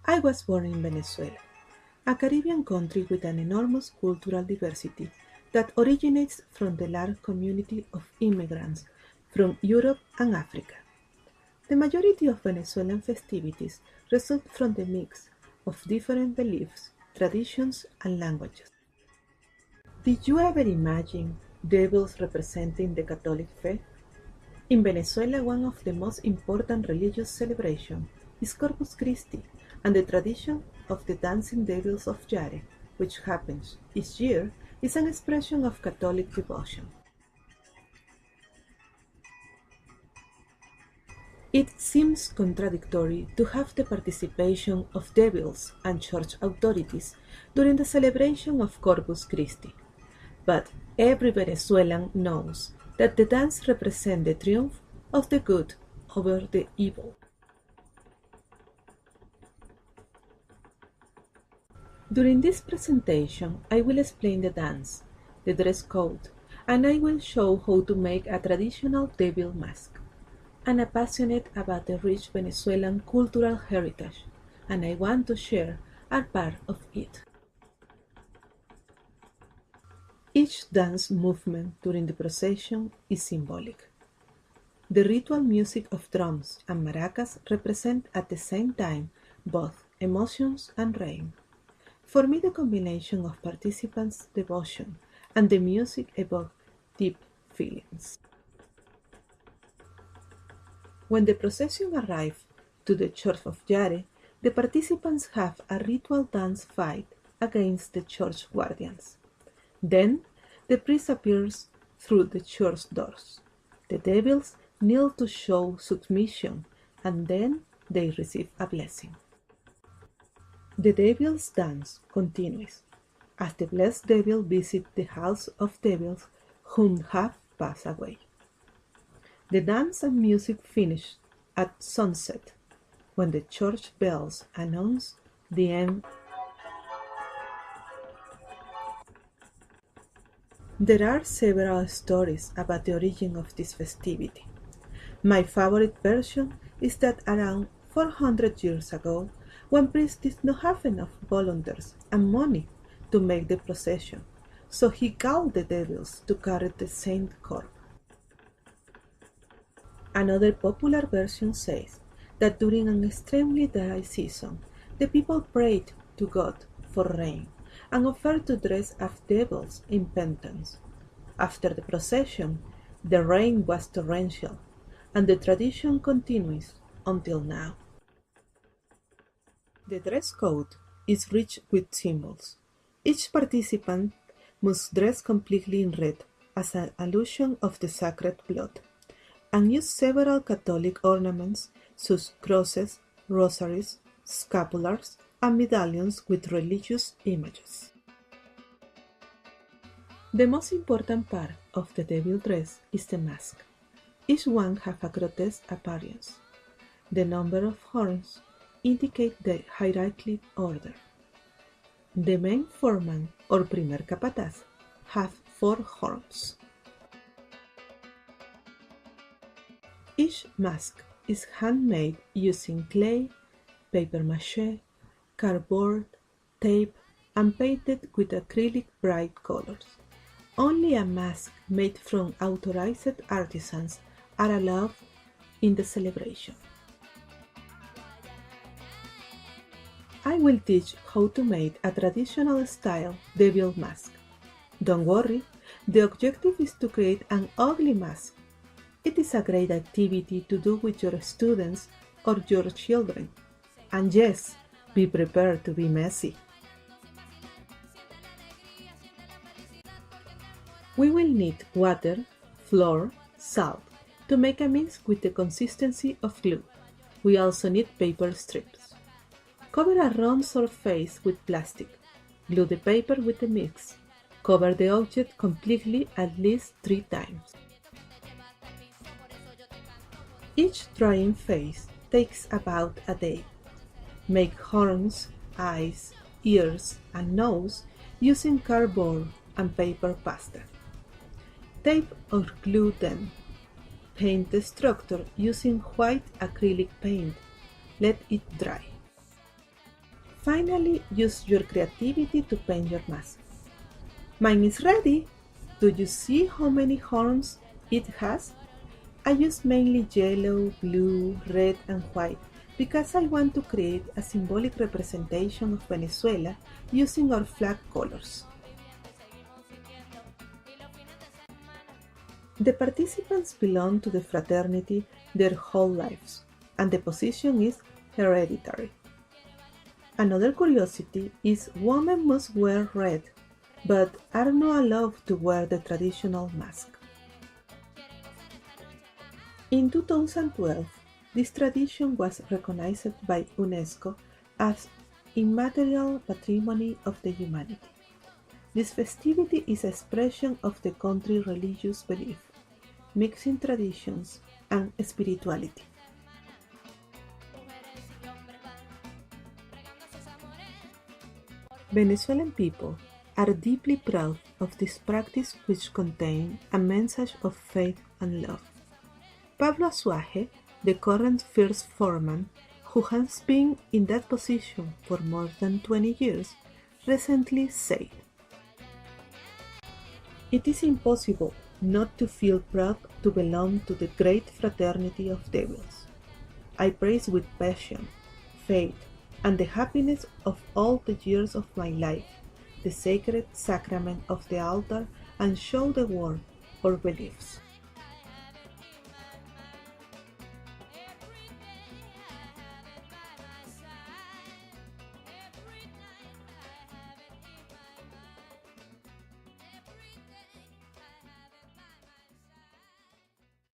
I was born in Venezuela, a Caribbean country with an enormous cultural diversity that originates from the large community of immigrants from Europe and Africa. The majority of Venezuelan festivities result from the mix of different beliefs, traditions, and languages. Did you ever imagine devils representing the Catholic faith? In Venezuela, one of the most important religious celebrations is Corpus Christi, and the tradition of the Dancing Devils of Yare, which happens each year, is an expression of Catholic devotion. It seems contradictory to have the participation of devils and church authorities during the celebration of Corpus Christi, but every Venezuelan knows that the dance represents the triumph of the good over the evil. During this presentation, I will explain the dance, the dress code, and I will show how to make a traditional devil mask. I'm passionate about the rich Venezuelan cultural heritage, and I want to share a part of it. Each dance movement during the procession is symbolic. The ritual music of drums and maracas represent at the same time both emotions and rain. For me, the combination of participants' devotion and the music evoke deep feelings. When the procession arrives to the church of Yare, the participants have a ritual dance fight against the church guardians. Then, the priest appears through the church doors. The devils kneel to show submission, and then they receive a blessing. The devil's dance continues as the blessed devil visits the house of devils whom have passed away. The dance and music finish at sunset when the church bells announce the end. There are several stories about the origin of this festivity. My favorite version is that around 400 years ago, one priest did not have enough volunteers and money to make the procession, so he called the devils to carry the saint corpse. Another popular version says that during an extremely dry season, the people prayed to God for rain and offered to dress as devils in penance. After the procession, the rain was torrential, and the tradition continues until now. The dress code is rich with symbols. Each participant must dress completely in red as an allusion of the sacred blood, and use several Catholic ornaments such as crosses, rosaries, scapulars, and medallions with religious images. The most important part of the devil dress is the mask. Each one has a grotesque appearance. The number of horns indicate the hierarchical order. The main foreman or primer capataz has 4 horns. Each mask is handmade using clay, paper mache, cardboard, tape, and painted with acrylic bright colors. Only a mask made from authorized artisans are allowed in the celebration. I will teach how to make a traditional style devil mask. Don't worry, the objective is to create an ugly mask. It is a great activity to do with your students or your children. And yes, be prepared to be messy. We will need water, flour, salt to make a mix with the consistency of glue. We also need paper strips. Cover a round surface with plastic. Glue the paper with the mix. Cover the object completely at least 3 times. Each drying phase takes about a day. Make horns, eyes, ears, and nose using cardboard and paper pasta. Tape or glue them. Paint the structure using white acrylic paint. Let it dry. Finally, use your creativity to paint your mask. Mine is ready! Do you see how many horns it has? I use mainly yellow, blue, red and white because I want to create a symbolic representation of Venezuela using our flag colors. The participants belong to the fraternity their whole lives, and the position is hereditary. Another curiosity is women must wear red, but are not allowed to wear the traditional mask. In 2012, this tradition was recognized by UNESCO as Immaterial Patrimony of the Humanity. This festivity is an expression of the country's religious belief, mixing traditions and spirituality. Venezuelan people are deeply proud of this practice which contains a message of faith and love. Pablo Azuaje, the current first foreman, who has been in that position for more than 20 years, recently said, "It is impossible not to feel proud to belong to the great fraternity of devils. I praise with passion, faith, and the happiness of all the years of my life, the sacred sacrament of the altar, and show the world our beliefs."